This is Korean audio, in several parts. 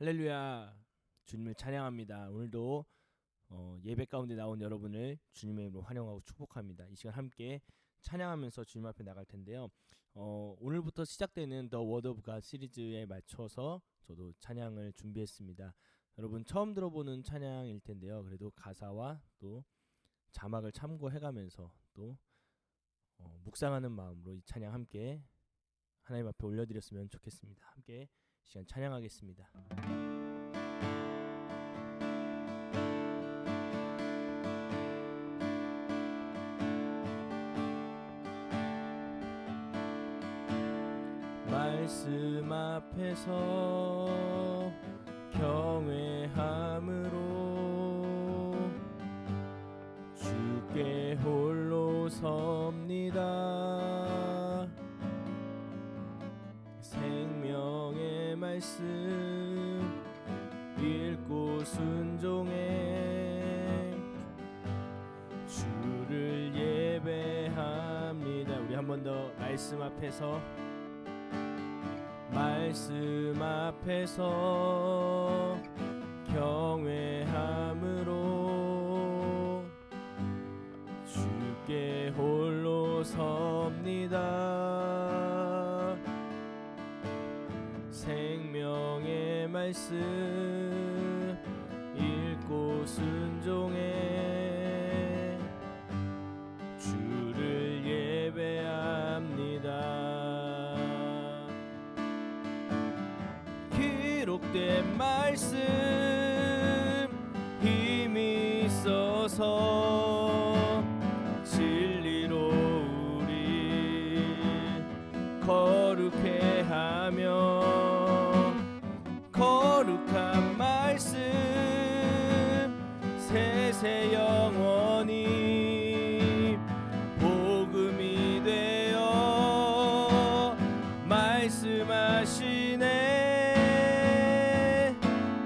할렐루야, 주님을 찬양합니다. 오늘도 예배 가운데 나온 여러분을 주님의 이름으로 환영하고 축복합니다. 이 시간 함께 찬양하면서 주님 앞에 나갈 텐데요. 오늘부터 시작되는 The Word of God 시리즈에 맞춰서 저도 찬양을 준비했습니다. 여러분 처음 들어보는 찬양일 텐데요. 그래도 가사와 또 자막을 참고해가면서 또 묵상하는 마음으로 이 찬양 함께 하나님 앞에 올려드렸으면 좋겠습니다. 함께 시간 찬양하겠습니다. 말씀 앞에서 경외함으로 주께 홀로 섭니다. 생명의 말씀 읽고 순종해 주를 예배합니다. 우리 한 번 더 말씀 앞에서 경외함으로 주께 홀로 섭니다. 생명의 말씀 읽고 순종해 주를 예배합니다. 기록된 말씀 힘이 있어서 진리로 우리 거룩해 하며 거룩한 말씀 세세 영원히 복음이 되어 말씀하시네.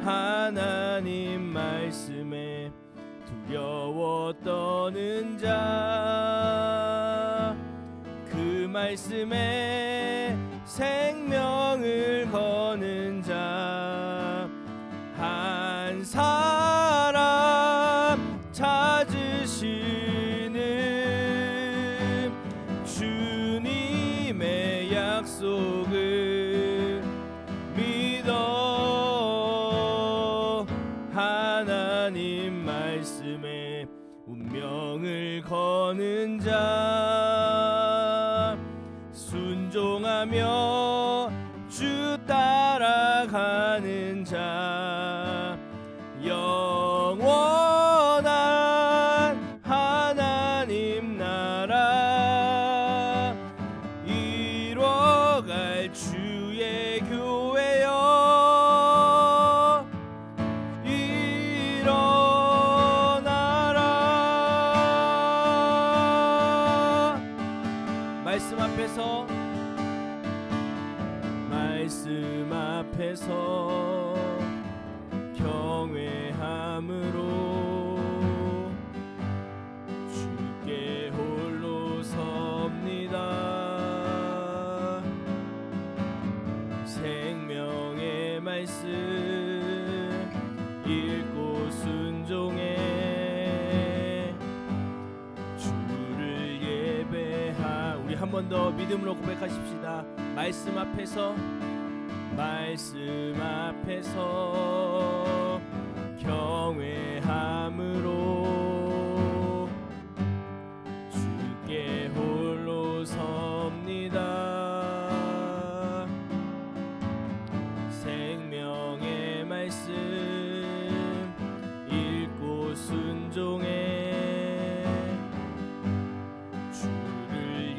하나님 말씀에 두려워 떠는 자 그 말씀에 생명을 거는 자 한 사람 찾으시는 주님의 약속을 믿어 하나님 말씀에 운명을 거는 자 순종하며 주 따라가는 자 영원한 하나님 나라 이뤄갈 주의 교회여 일어나라. 말씀 앞에서 경외함으로 주께 홀로 섭니다. 생명의 말씀 읽고 순종해 주를 우리 한 번 더 믿음으로 고백하십시다. 말씀 앞에서 경외함으로 주께 홀로 섭니다. 생명의 말씀 읽고 순종해 주를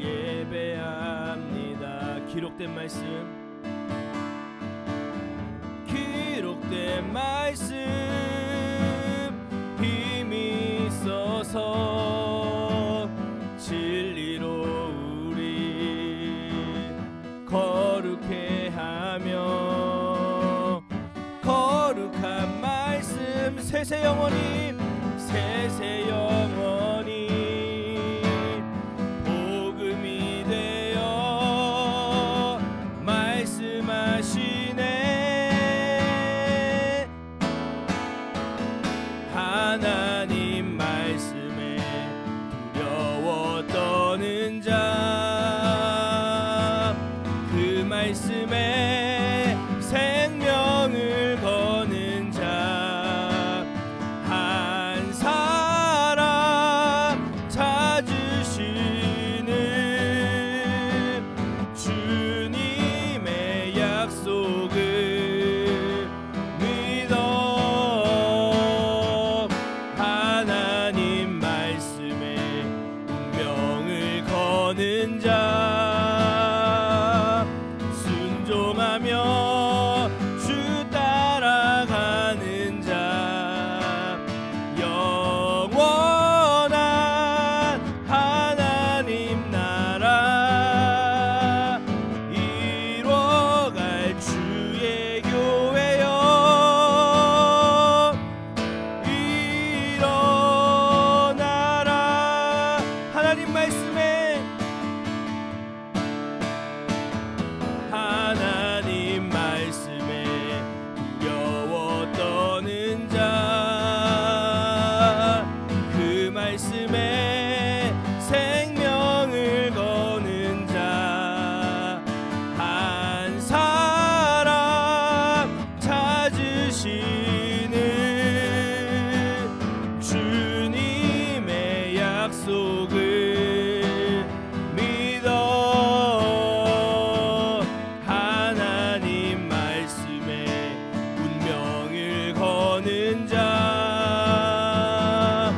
예배합니다. 기록된 말씀 힘이 있어서 진리로 우리 거룩해 하며 거룩한 말씀 세세 영원히 복음이 되어 말씀하시네. 하나님 말씀에 두려워 떠는 자, 그 말씀에 생명을 거는 자, 한 사람 찾으시는 주님의 약속을 믿어. 하나님 말씀에 운명을 거는 자, 순종하며 주 따라가는 자, 영원한 하나님 나라 이뤄갈 주의 교회여 일어나라. 하나님 말씀에 하나님 말씀에 두려워 떠는 자, 그 말씀에 생명을 거는 자, 한 사람 찾으시는 주님의 약속을 믿어. 하나님 말씀에 운명을 거는 자,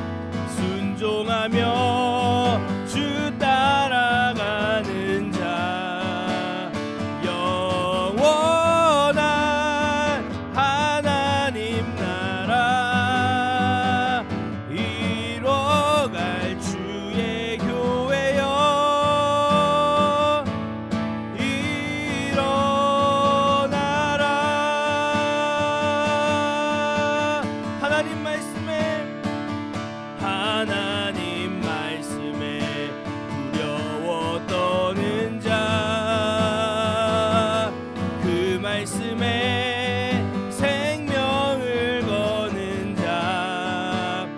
순종하며 주 따라가는 자, 영원한 하나님 나라 이뤄갈 주의 교회여 일어나라. 하나님 말씀에 하나님 말씀에 두려워 떠는 자, 그 말씀에 생명을 거는 자,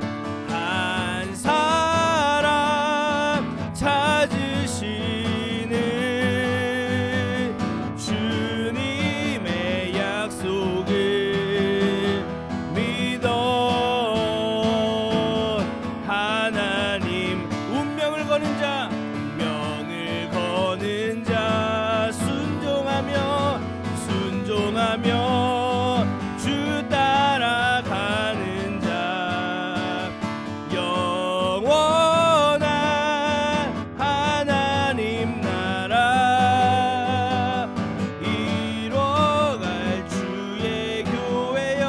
한 사람 찾으시는 주님의 약속을 믿어. 하나님 운명을 거는 자, 운명을 거는 자, 순종하며 주 따라가는 자, 영원한 하나님 나라 이뤄갈 주의 교회여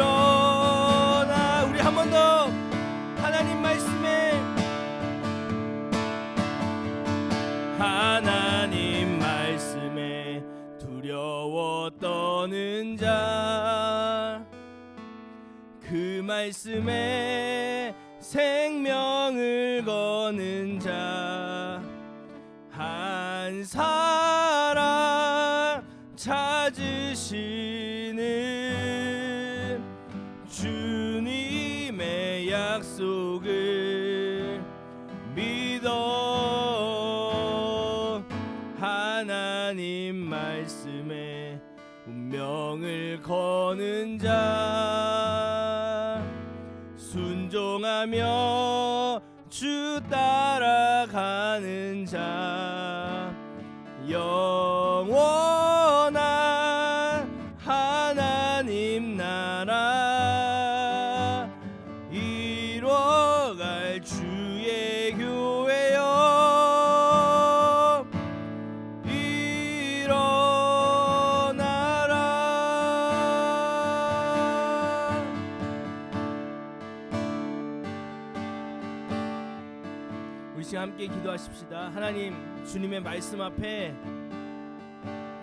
일어나. 우리 한 번 더 하나님 말씀에 하나님 말씀에 두려워 떠는 자, 그 말씀에 생명을 거는 자, 한 사람 찾으시는 주님의 약속을 믿어. 하나님 말씀에 운명을 거는 자, 순종하며 주 따라가는 자, 영원한 하나님 나라 이뤄갈 주의 교회여 일어나라. 우리 시간 함께 기도하십시다. 하나님, 주님의 말씀 앞에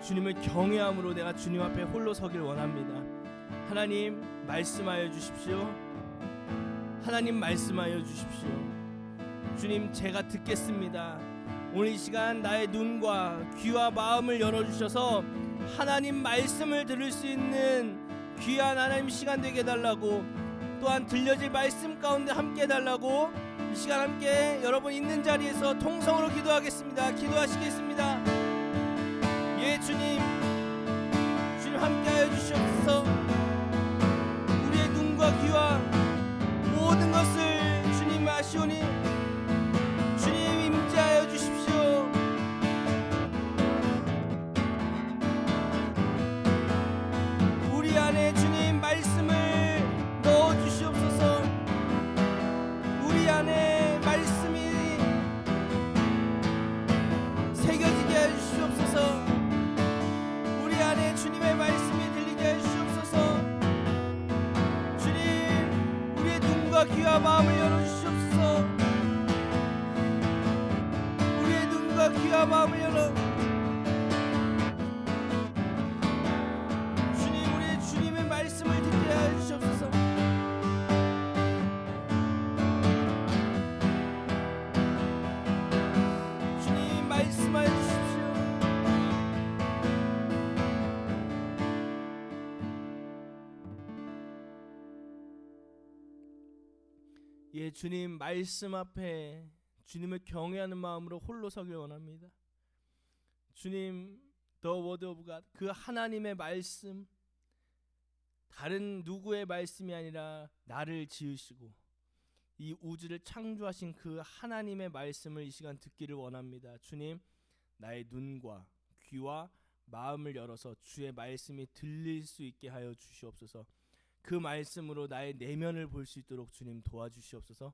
주님을 경외함으로 내가 주님 앞에 홀로 서길 원합니다. 하나님 말씀하여 주십시오. 하나님 말씀하여 주십시오. 주님, 제가 듣겠습니다. 오늘 이 시간 나의 눈과 귀와 마음을 열어주셔서 하나님 말씀을 들을 수 있는 귀한 하나님 시간 되게 해달라고, 또한 들려질 말씀 가운데 함께 해달라고 이 시간 함께 여러분 있는 자리에서 통성으로 기도하겠습니다. 기도하시겠습니다. 예 주님, 주님 함께하여 주시옵소서. 우리의 눈과 귀와 모든 것을 주님 아시오니 주님 임재하여 주십시오. 우리 안에 주님 말씀을 넣어 주시옵소서. 우리 안에 말씀이 새겨지게 해 주시옵소서. 우리 안에 주님의 말씀이 들리게 해 주시옵소서. 주님, 우리의 눈과 귀와 마음을 열어 주시옵소서. 우리의 눈과 귀와 마음을 열어 주님, 우리의 주님의 말씀을 듣게 해 주시옵소서. 주님 말씀하여 주십시오. 예 주님, 말씀 앞에 주님을 경외하는 마음으로 홀로 서길 원합니다. 주님, The Word of God, 그 하나님의 말씀, 다른 누구의 말씀이 아니라 나를 지으시고 이 우주를 창조하신 그 하나님의 말씀을 이 시간 듣기를 원합니다. 주님, 나의 눈과 귀와 마음을 열어서 주의 말씀이 들릴 수 있게 하여 주시옵소서. 그 말씀으로 나의 내면을 볼 수 있도록 주님 도와주시옵소서.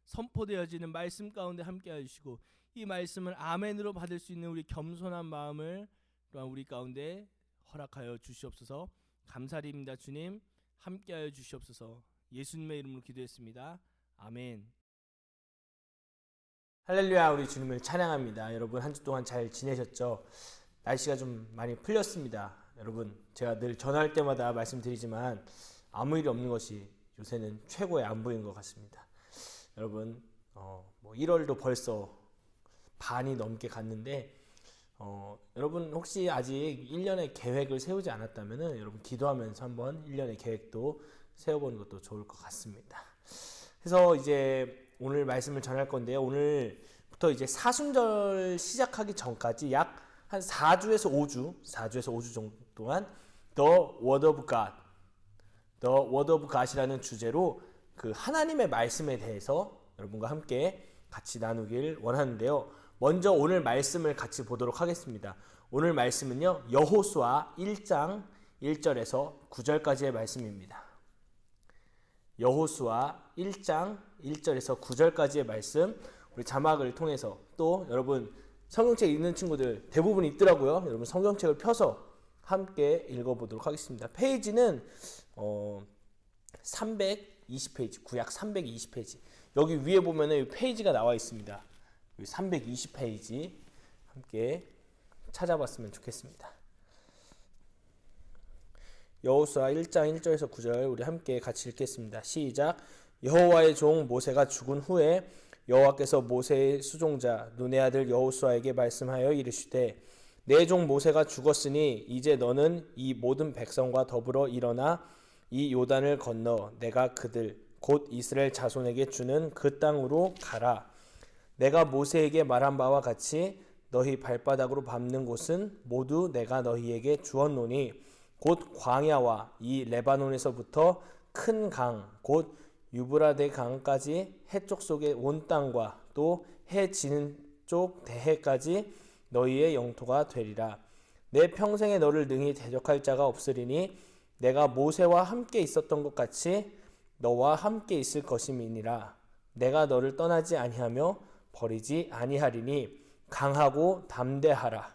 선포되어지는 말씀 가운데 함께하여 주시고 이 말씀을 아멘으로 받을 수 있는 우리 겸손한 마음을 또한 우리 가운데 허락하여 주시옵소서. 감사드립니다. 주님 함께하여 주시옵소서. 예수님의 이름으로 기도했습니다. 아멘. 할렐루야. 우리 주님을 찬양합니다. 여러분 한 주 동안 잘 지내셨죠? 날씨가 좀 많이 풀렸습니다. 여러분 제가 늘 전화할 때마다 말씀드리지만 아무 일이 없는 것이 요새는 최고의 안보인 것 같습니다. 여러분 1월도 벌써 반이 넘게 갔는데 여러분 혹시 아직 1년의 계획을 세우지 않았다면 여러분 기도하면서 한번 1년의 계획도 세워보는 것도 좋을 것 같습니다. 그래서 이제 오늘 말씀을 전할 건데요. 오늘부터 이제 사순절 시작하기 전까지 약 한 4주에서 5주 정도 동안 The Word of God, The Word of God이라는 주제로 그 하나님의 말씀에 대해서 여러분과 함께 같이 나누길 원하는데요. 먼저 오늘 말씀을 같이 보도록 하겠습니다. 오늘 말씀은요, 여호수아 1장 1절에서 9절까지의 말씀입니다. 여호수아 1장 1절에서 9절까지의 말씀, 우리 자막을 통해서 또 여러분 성경책 읽는 친구들 대부분 있더라고요. 여러분 성경책을 펴서 함께 읽어보도록 하겠습니다. 페이지는 320페이지, 구약 320페이지. 여기 위에 보면은 페이지가 나와 있습니다. 320페이지 함께 찾아봤으면 좋겠습니다. 여호수아 1장 1절에서 9절 우리 함께 같이 읽겠습니다. 시작. 여호와의 종 모세가 죽은 후에 여호와께서 모세의 수종자 눈의 아들 여호수아에게 말씀하여 이르시되 내 종 모세가 죽었으니 이제 너는 이 모든 백성과 더불어 일어나 이 요단을 건너 내가 그들 곧 이스라엘 자손에게 주는 그 땅으로 가라. 내가 모세에게 말한 바와 같이 너희 발바닥으로 밟는 곳은 모두 내가 너희에게 주었노니 곧 광야와 이 레바논에서부터 큰 강 곧 유브라데 강까지 해쪽 속의 온 땅과 또 해 지는 쪽 대해까지 너희의 영토가 되리라. 내 평생에 너를 능히 대적할 자가 없으리니 내가 모세와 함께 있었던 것 같이 너와 함께 있을 것임이니라. 내가 너를 떠나지 아니하며 버리지 아니하리니 강하고 담대하라.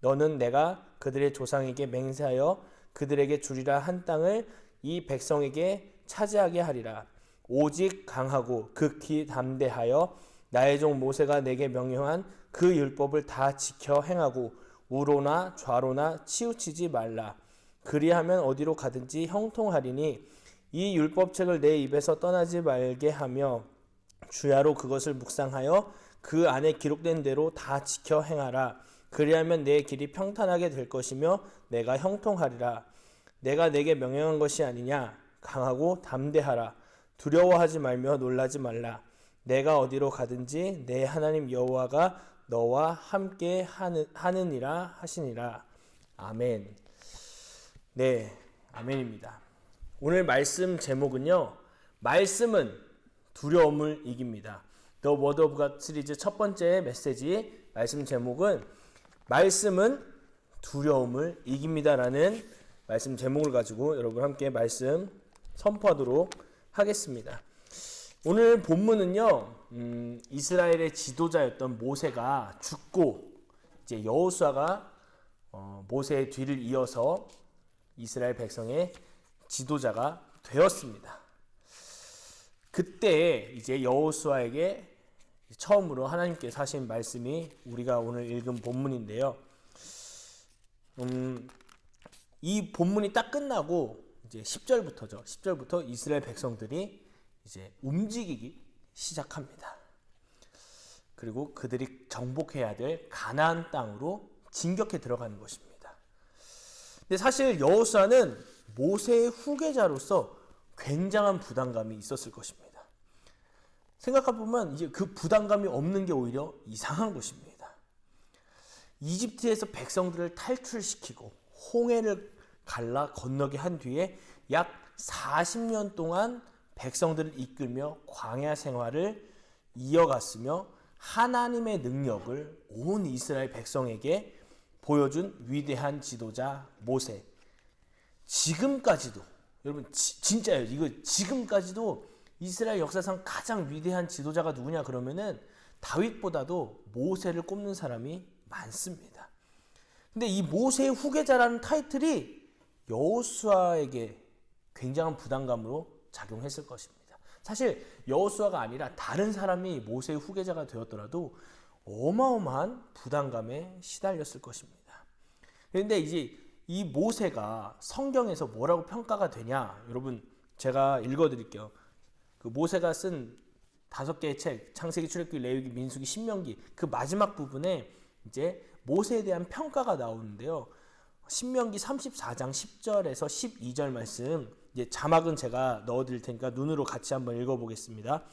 너는 내가 그들의 조상에게 맹세하여 그들에게 주리라 한 땅을 이 백성에게 차지하게 하리라. 오직 강하고 극히 담대하여 나의 종 모세가 내게 명령한 그 율법을 다 지켜 행하고 우로나 좌로나 치우치지 말라. 그리하면 어디로 가든지 형통하리니 이 율법책을 내 입에서 떠나지 말게 하며 주야로 그것을 묵상하여 그 안에 기록된 대로 다 지켜 행하라. 그리하면 내 길이 평탄하게 될 것이며 내가 형통하리라. 내가 내게 명령한 것이 아니냐. 강하고 담대하라. 두려워하지 말며 놀라지 말라. 내가 어디로 가든지 내 하나님 여호와가 너와 함께 하느니라 하시니라. 아멘. 네, 아멘입니다. 오늘 말씀 제목은요, 말씀은 두려움을 이깁니다. The Word of God 시리즈 첫 번째 메시지 말씀 제목은 말씀은 두려움을 이깁니다라는 말씀 제목을 가지고 여러분 함께 말씀 선포하도록 하겠습니다. 오늘 본문은요, 이스라엘의 지도자였던 모세가 죽고 이제 여호수아가 모세의 뒤를 이어서 이스라엘 백성의 지도자가 되었습니다. 그때 이제 여호수아에게 처음으로 하나님께서 하신 말씀이 우리가 오늘 읽은 본문인데요. 이 본문이 딱 끝나고 이제 10절부터죠. 10절부터 이스라엘 백성들이 이제 움직이기 시작합니다. 그리고 그들이 정복해야 될 가나안 땅으로 진격해 들어가는 것입니다. 근데 사실 여호수아는 모세의 후계자로서 굉장한 부담감이 있었을 것입니다. 생각해보면 이제 그 부담감이 없는 게 오히려 이상한 것입니다. 이집트에서 백성들을 탈출시키고 홍해를 갈라 건너게 한 뒤에 약 40년 동안 백성들을 이끌며 광야 생활을 이어갔으며 하나님의 능력을 온 이스라엘 백성에게 보여준 위대한 지도자 모세. 지금까지도 여러분 진짜예요. 이거 지금까지도 이스라엘 역사상 가장 위대한 지도자가 누구냐 그러면은 다윗보다도 모세를 꼽는 사람이 많습니다. 근데 이 모세의 후계자라는 타이틀이 여호수아에게 굉장한 부담감으로 작용했을 것입니다. 사실 여호수아가 아니라 다른 사람이 모세의 후계자가 되었더라도 어마어마한 부담감에 시달렸을 것입니다. 그런데 이제 이 모세가 성경에서 뭐라고 평가가 되냐? 여러분 제가 읽어드릴게요. 그 모세가 쓴 5개의 책, 창세기, 출애굽기, 레위기, 민수기, 신명기 그 마지막 부분에 이제 모세에 대한 평가가 나오는데요. 신명기 34장 10절에서 12절 말씀, 이제 자막은 제가 넣어드릴 테니까 눈으로 같이 한번 읽어보겠습니다.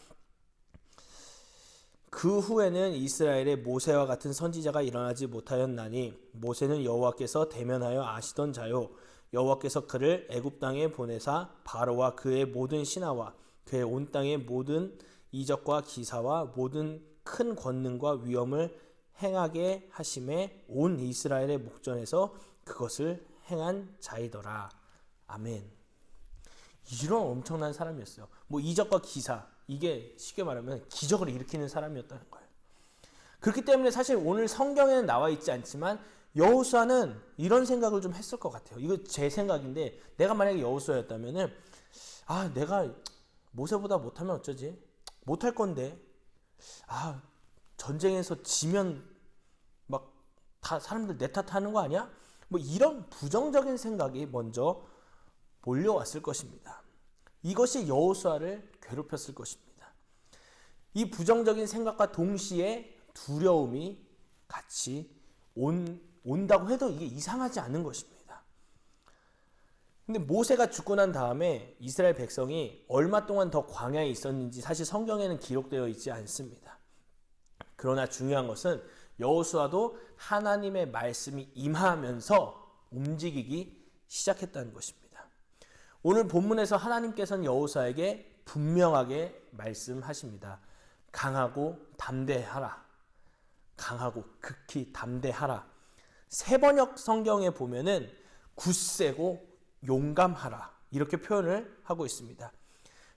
그 후에는 이스라엘에 모세와 같은 선지자가 일어나지 못하였나니 모세는 여호와께서 대면하여 아시던 자요 여호와께서 그를 애굽 땅에 보내사 바로와 그의 모든 신하와 그의 온 땅의 모든 이적과 기사와 모든 큰 권능과 위엄을 행하게 하심에 온 이스라엘의 목전에서 그것을 행한 자이더라. 아멘. 이런 엄청난 사람이었어요. 뭐 이적과 기사, 이게 쉽게 말하면 기적을 일으키는 사람이었다는 거예요. 그렇기 때문에 사실 오늘 성경에는 나와 있지 않지만 여호수아는 이런 생각을 좀 했을 것 같아요. 이거 제 생각인데 내가 만약에 여호수아였다면은 내가 모세보다 못하면 어쩌지? 못할 건데 전쟁에서 지면 막 다 사람들 내 탓하는 거 아니야? 뭐 이런 부정적인 생각이 먼저 몰려왔을 것입니다. 이것이 여호수아를 괴롭혔을 것입니다. 이 부정적인 생각과 동시에 두려움이 같이 온다고 해도 이게 이상하지 않은 것입니다. 근데 모세가 죽고 난 다음에 이스라엘 백성이 얼마 동안 더 광야에 있었는지 사실 성경에는 기록되어 있지 않습니다. 그러나 중요한 것은 여호수아도 하나님의 말씀이 임하면서 움직이기 시작했다는 것입니다. 오늘 본문에서 하나님께서는 여호수아에게 분명하게 말씀하십니다. 강하고 담대하라. 강하고 극히 담대하라. 세번역 성경에 보면은 굳세고 용감하라 이렇게 표현을 하고 있습니다.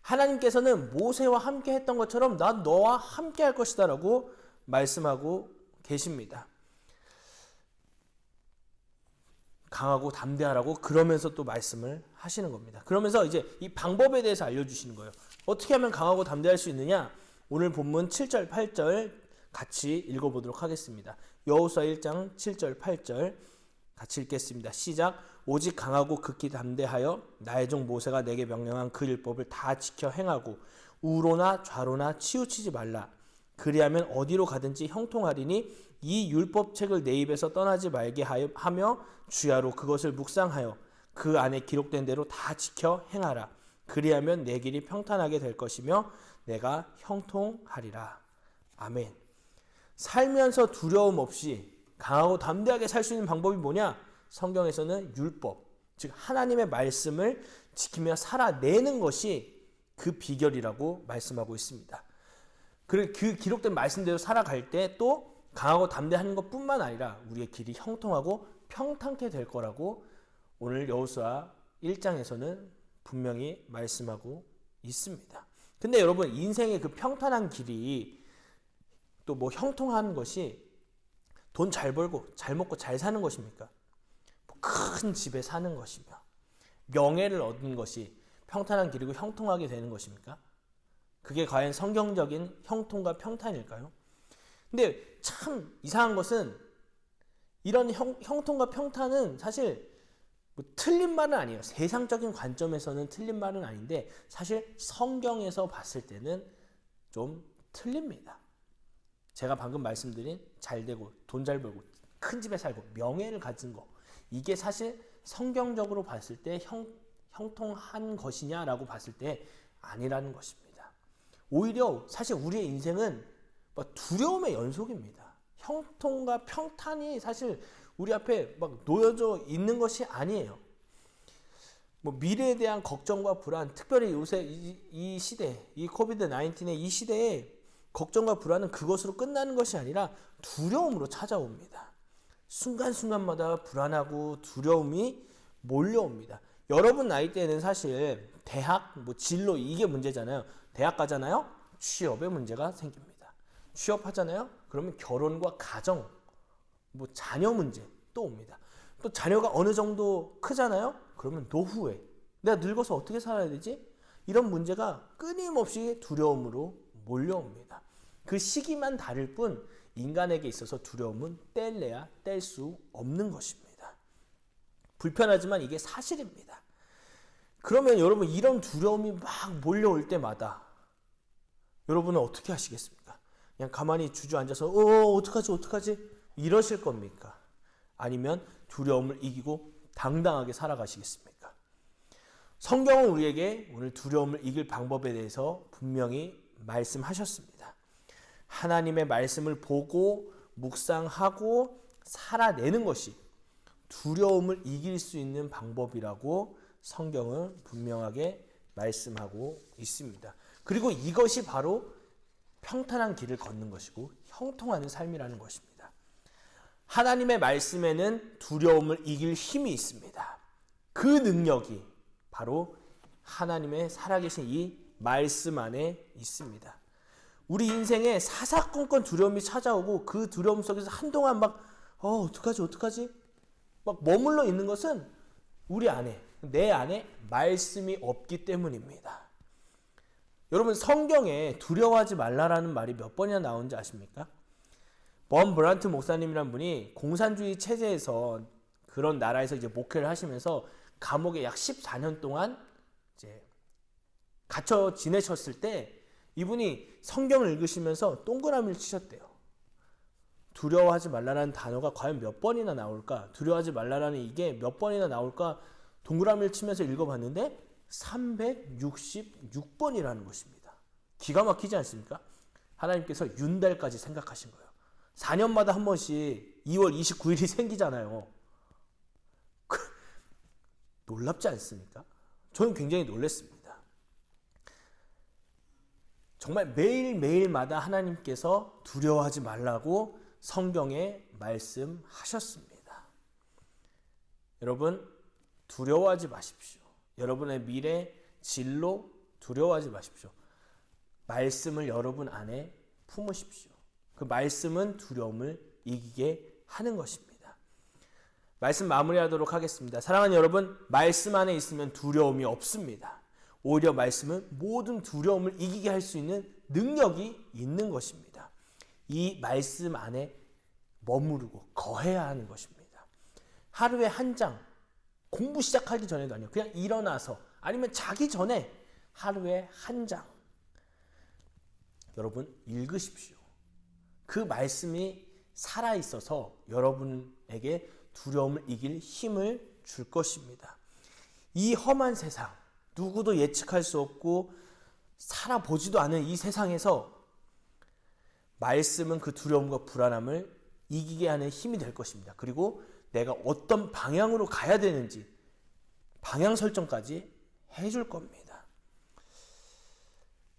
하나님께서는 모세와 함께 했던 것처럼 난 너와 함께 할 것이다 라고 말씀하고 계십니다. 강하고 담대하라고 그러면서 또 말씀을 하시는 겁니다. 그러면서 이제 이 방법에 대해서 알려주시는 거예요. 어떻게 하면 강하고 담대할 수 있느냐? 오늘 본문 7절 8절 같이 읽어보도록 하겠습니다. 여호수아 1장 7절 8절 같이 읽겠습니다. 시작. 오직 강하고 극히 담대하여 나의 종 모세가 내게 명령한 그 율법을 다 지켜 행하고 우로나 좌로나 치우치지 말라. 그리하면 어디로 가든지 형통하리니 이 율법책을 내 입에서 떠나지 말게 하며 주야로 그것을 묵상하여 그 안에 기록된 대로 다 지켜 행하라. 그리하면 내 길이 평탄하게 될 것이며 내가 형통하리라. 아멘. 살면서 두려움 없이 강하고 담대하게 살 수 있는 방법이 뭐냐? 성경에서는 율법, 즉 하나님의 말씀을 지키며 살아내는 것이 그 비결이라고 말씀하고 있습니다. 그 기록된 말씀대로 살아갈 때 또 강하고 담대한 것뿐만 아니라 우리의 길이 형통하고 평탄케 될 거라고 오늘 여호수아 1장에서는 분명히 말씀하고 있습니다. 근데 여러분, 인생의 그 평탄한 길이 또 뭐 형통한 것이 돈 잘 벌고 잘 먹고 잘 사는 것입니까? 큰 집에 사는 것이며 명예를 얻는 것이 평탄한 길이고 형통하게 되는 것입니까? 그게 과연 성경적인 형통과 평탄일까요? 근데 참 이상한 것은 이런 형통과 평탄은 사실 뭐 틀린 말은 아니에요. 세상적인 관점에서는 틀린 말은 아닌데 사실 성경에서 봤을 때는 좀 틀립니다. 제가 방금 말씀드린 잘 되고 돈 잘 벌고 큰 집에 살고 명예를 가진 거, 이게 사실 성경적으로 봤을 때 형통한 것이냐라고 봤을 때 아니라는 것입니다. 오히려 사실 우리의 인생은 두려움의 연속입니다. 형통과 평탄이 사실 우리 앞에 막 놓여져 있는 것이 아니에요. 뭐 미래에 대한 걱정과 불안, 특별히 요새 이 시대, 이 코비드-19의 이 시대에 걱정과 불안은 그것으로 끝나는 것이 아니라 두려움으로 찾아옵니다. 순간순간마다 불안하고 두려움이 몰려옵니다. 여러분 나이 때는 사실 대학, 뭐 진로 이게 문제잖아요. 대학 가잖아요. 취업의 문제가 생깁니다. 취업하잖아요. 그러면 결혼과 가정, 뭐 자녀 문제 또 옵니다. 또 자녀가 어느 정도 크잖아요. 그러면 노후에 내가 늙어서 어떻게 살아야 되지? 이런 문제가 끊임없이 두려움으로 몰려옵니다. 그 시기만 다를 뿐 인간에게 있어서 두려움은 뗄래야 뗄 수 없는 것입니다. 불편하지만 이게 사실입니다. 그러면 여러분, 이런 두려움이 막 몰려올 때마다 여러분은 어떻게 하시겠습니까? 그냥 가만히 주저앉아서 어떡하지 이러실 겁니까? 아니면 두려움을 이기고 당당하게 살아가시겠습니까? 성경은 우리에게 오늘 두려움을 이길 방법에 대해서 분명히 말씀하셨습니다. 하나님의 말씀을 보고 묵상하고 살아내는 것이 두려움을 이길 수 있는 방법이라고 성경은 분명하게 말씀하고 있습니다. 그리고 이것이 바로 평탄한 길을 걷는 것이고 형통하는 삶이라는 것입니다. 하나님의 말씀에는 두려움을 이길 힘이 있습니다. 그 능력이 바로 하나님의 살아계신 이 말씀 안에 있습니다. 우리 인생에 사사건건 두려움이 찾아오고 그 두려움 속에서 한동안 막 어떡하지 막 머물러 있는 것은 우리 안에, 내 안에 말씀이 없기 때문입니다. 여러분, 성경에 두려워하지 말라라는 말이 몇 번이나 나오는지 아십니까? 번 브란트 목사님이란 분이 공산주의 체제에서 그런 나라에서 이제 목회를 하시면서 감옥에 약 14년 동안 이제 갇혀 지내셨을 때 이분이 성경을 읽으시면서 동그라미를 치셨대요. 두려워하지 말라라는 단어가 과연 몇 번이나 나올까? 두려워하지 말라라는 이게 몇 번이나 나올까? 동그라미를 치면서 읽어봤는데 366번이라는 것입니다. 기가 막히지 않습니까? 하나님께서 윤달까지 생각하신 거예요. 4년마다 한 번씩 2월 29일이 생기잖아요. 놀랍지 않습니까? 저는 굉장히 놀랐습니다. 정말 매일매일마다 하나님께서 두려워하지 말라고 성경에 말씀하셨습니다. 여러분, 두려워하지 마십시오. 여러분의 미래, 진로 두려워하지 마십시오. 말씀을 여러분 안에 품으십시오. 그 말씀은 두려움을 이기게 하는 것입니다. 말씀 마무리하도록 하겠습니다. 사랑하는 여러분, 말씀 안에 있으면 두려움이 없습니다. 오히려 말씀은 모든 두려움을 이기게 할 수 있는 능력이 있는 것입니다. 이 말씀 안에 머무르고 거해야 하는 것입니다. 하루에 한 장, 공부 시작하기 전에도 아니요. 그냥 일어나서 아니면 자기 전에 하루에 한 장 여러분 읽으십시오. 그 말씀이 살아있어서 여러분에게 두려움을 이길 힘을 줄 것입니다. 이 험한 세상, 누구도 예측할 수 없고 살아보지도 않은 이 세상에서 말씀은 그 두려움과 불안함을 이기게 하는 힘이 될 것입니다. 그리고 내가 어떤 방향으로 가야 되는지 방향 설정까지 해줄 겁니다.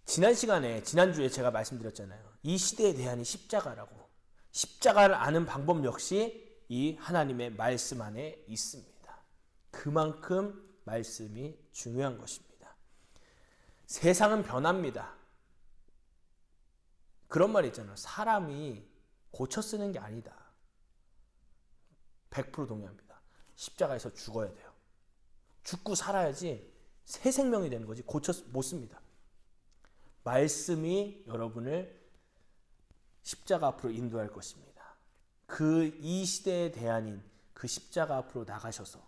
지난주에 제가 말씀드렸잖아요. 이 시대에 대한 십자가라고. 십자가를 아는 방법 역시 이 하나님의 말씀 안에 있습니다. 그만큼 말씀이 중요한 것입니다. 세상은 변합니다. 그런 말이 있잖아요. 사람이 고쳐 쓰는 게 아니다. 100% 동의합니다. 십자가에서 죽어야 돼요. 죽고 살아야지 새 생명이 되는 거지 고쳐 못 씁니다. 말씀이 여러분을 십자가 앞으로 인도할 것입니다. 이 시대의 대안인 그 십자가 앞으로 나가셔서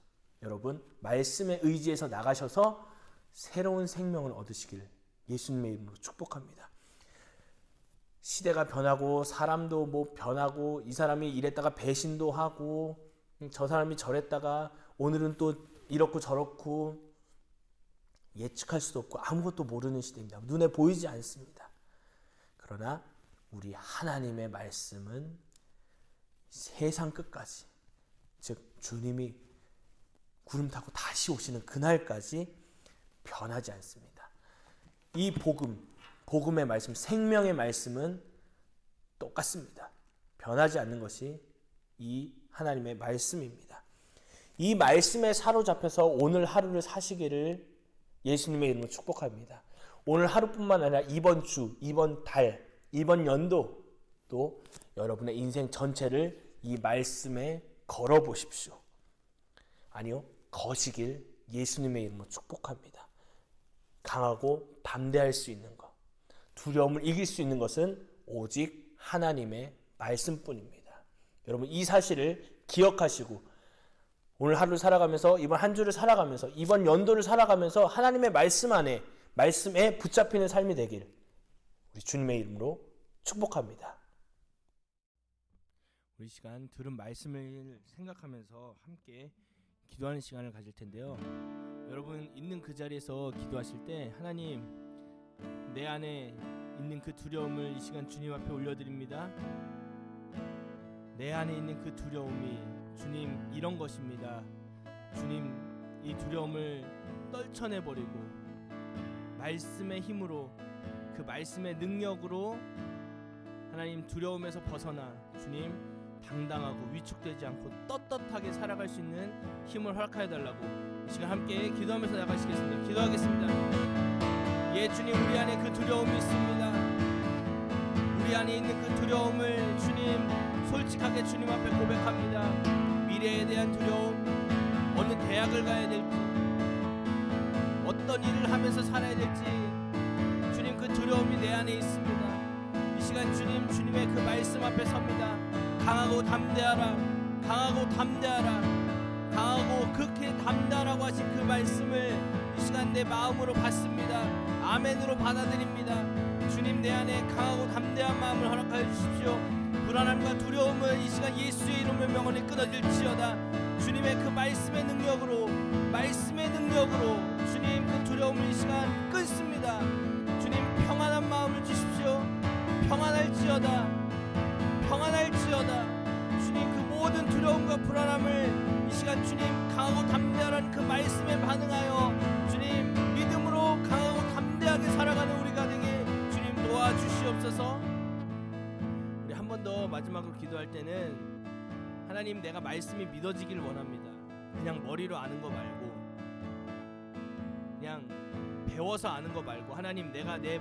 여러분 말씀의 의지에서 나가셔서 새로운 생명을 얻으시길 예수님의 이름으로 축복합니다. 시대가 변하고 사람도 변하고 이 사람이 이랬다가 배신도 하고 저 사람이 저랬다가 오늘은 또 이렇고 저렇고 예측할 수도 없고 아무것도 모르는 시대입니다. 눈에 보이지 않습니다. 그러나 우리 하나님의 말씀은 세상 끝까지, 즉 주님이 구름 타고 다시 오시는 그날까지 변하지 않습니다. 이 복음의 말씀, 생명의 말씀은 똑같습니다. 변하지 않는 것이 이 하나님의 말씀입니다. 이 말씀에 사로잡혀서 오늘 하루를 사시기를 예수님의 이름으로 축복합니다. 오늘 하루뿐만 아니라 이번 주, 이번 달, 이번 연도 또 여러분의 인생 전체를 이 말씀에 걸어보십시오. 아니요, 거시길 예수님의 이름으로 축복합니다. 강하고 담대할 수 있는 것, 두려움을 이길 수 있는 것은 오직 하나님의 말씀뿐입니다. 여러분 이 사실을 기억하시고 오늘 하루를 살아가면서 이번 한 주를 살아가면서 이번 연도를 살아가면서 하나님의 말씀 안에 말씀에 붙잡히는 삶이 되길 우리 주님의 이름으로 축복합니다. 우리 시간 들은 말씀을 생각하면서 함께 기도하는 시간을 가질 텐데요. 여러분 있는 그 자리에서 기도하실 때 하나님 내 안에 있는 그 두려움을 이 시간 주님 앞에 올려드립니다. 내 안에 있는 그 두려움이 주님 이런 것입니다. 주님 이 두려움을 떨쳐내버리고 말씀의 힘으로 그 말씀의 능력으로 하나님 두려움에서 벗어나 주님 당당하고 위축되지 않고 떳떳하게 살아갈 수 있는 힘을 허락하여 달라고 이 시간 함께 기도하면서 나가시겠습니다. 기도하겠습니다. 예 주님 우리 안에 그 두려움이 있습니다. 우리 안에 있는 그 두려움을 주님 솔직하게 주님 앞에 고백합니다. 미래에 대한 두려움, 어느 대학을 가야 될지, 어떤 일을 하면서 살아야 될지 주님 그 두려움이 내 안에 있습니다. 이 시간 주님, 주님의 그 말씀 앞에 섭니다. 강하고 담대하라, 강하고 담대하라, 강하고 극히 담대하라고 하신 그 말씀을 이 시간 내 마음으로 받습니다. 아멘으로 받아들입니다. 주님 내 안에 강하고 담대한 마음을 허락하여 주십시오. 불안함과 두려움은 이 시간 예수의 이름으로 명언이 끊어질지어다. 주님의 그 말씀의 능력으로 주님 그 두려움을 이 시간 끊습니다. 주님 평안한 마음을 주십시오. 평안할지어다. 주님 그 모든 두려움과 불안함을 이 시간 주님 강하고 담대한 그 말씀에 반응하여 주님 믿음으로 강하고 담대하게 살아가는 우리가 되게 주님 도와주시옵소서. 우리 한 번 더 마지막으로 기도할 때는 하나님 내가 말씀이 믿어지길 원합니다. 그냥 머리로 아는 거 말고 그냥 배워서 아는 거 말고 하나님 내가 내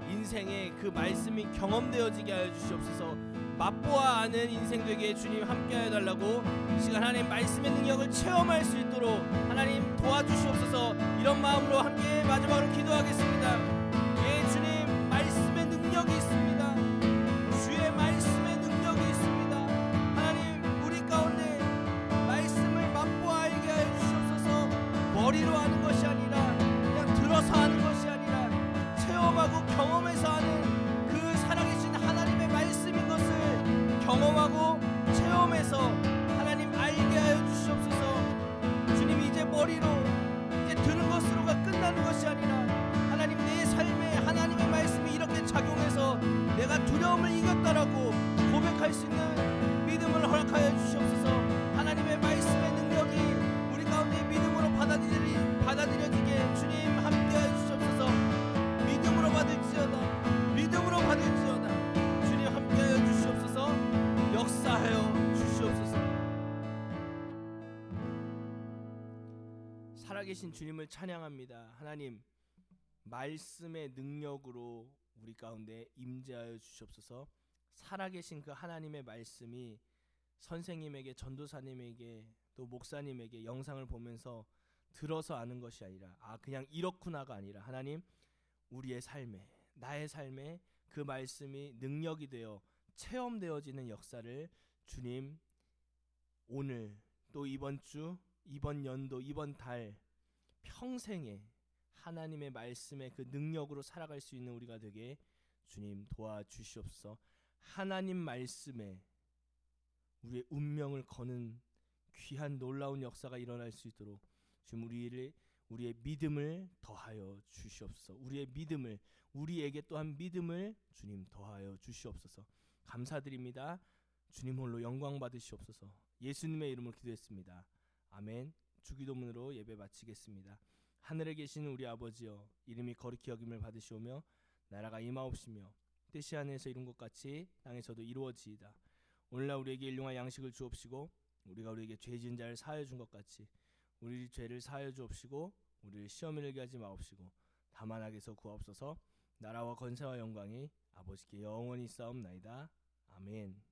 인생에 그 말씀이 경험되어지게 하여 주시옵소서. 맛보아 아는 인생 되게 주님 함께하여 달라고 이 시간 하나님 말씀의 능력을 체험할 수 있도록 하나님 도와주시옵소서. 이런 마음으로 함께 마지막으로 기도하겠습니다. 예 주님 말씀의 능력이 있습니다. 주의 말씀의 능력이 있습니다. 하나님 우리 가운데 말씀을 맛보아 알게 하여 주시옵소서. 머리로 아는 것이 아니라 그냥 들어서 아는 것이 아니라 체험하고 경험해서 아는 그 살아계신 하나님의 말씀인 것을 경험하고 체험해서 하나님 알게 하여 주시옵소서. 주님 이제 머리로 살아계신 주님을 찬양합니다. 하나님, 말씀의 능력으로 우리 가운데 임재하여 주시옵소서. 살아계신 그 하나님의 말씀이 선생님에게, 전도사님에게, 또 목사님에게 영상을 보면서 들어서 아는 것이 아니라 그냥 이렇구나가 아니라 하나님, 우리의 삶에, 나의 삶에 그 말씀이 능력이 되어 체험되어지는 역사를 주님 오늘 또 이번 주, 이번 연도, 이번 달 평생에 하나님의 말씀의 그 능력으로 살아갈 수 있는 우리가 되게 주님 도와주시옵소서. 하나님 말씀에 우리의 운명을 거는 귀한 놀라운 역사가 일어날 수 있도록 주님 우리의 믿음을 더하여 주시옵소서. 우리의 믿음을, 우리에게 또한 믿음을 주님 더하여 주시옵소서. 감사드립니다. 주님 홀로 영광 받으시옵소서. 예수님의 이름으로 기도했습니다. 아멘. 주기도문으로 예배 마치겠습니다. 하늘에 계신 우리 아버지여, 이름이 거룩히 여김을 받으시오며 나라가 임하옵시며 뜻이 하늘에서 이룬 것 같이 땅에서도 이루어지이다. 오늘날 우리에게 일용할 양식을 주옵시고 우리가 우리에게 죄 지은 자를 사하여 준 것 같이 우리 죄를 사하여 주옵시고 우리를 시험에 들게 하지 마옵시고 다만 악에서 구하옵소서. 나라와 권세와 영광이 아버지께 영원히 있사옵나이다. 아멘.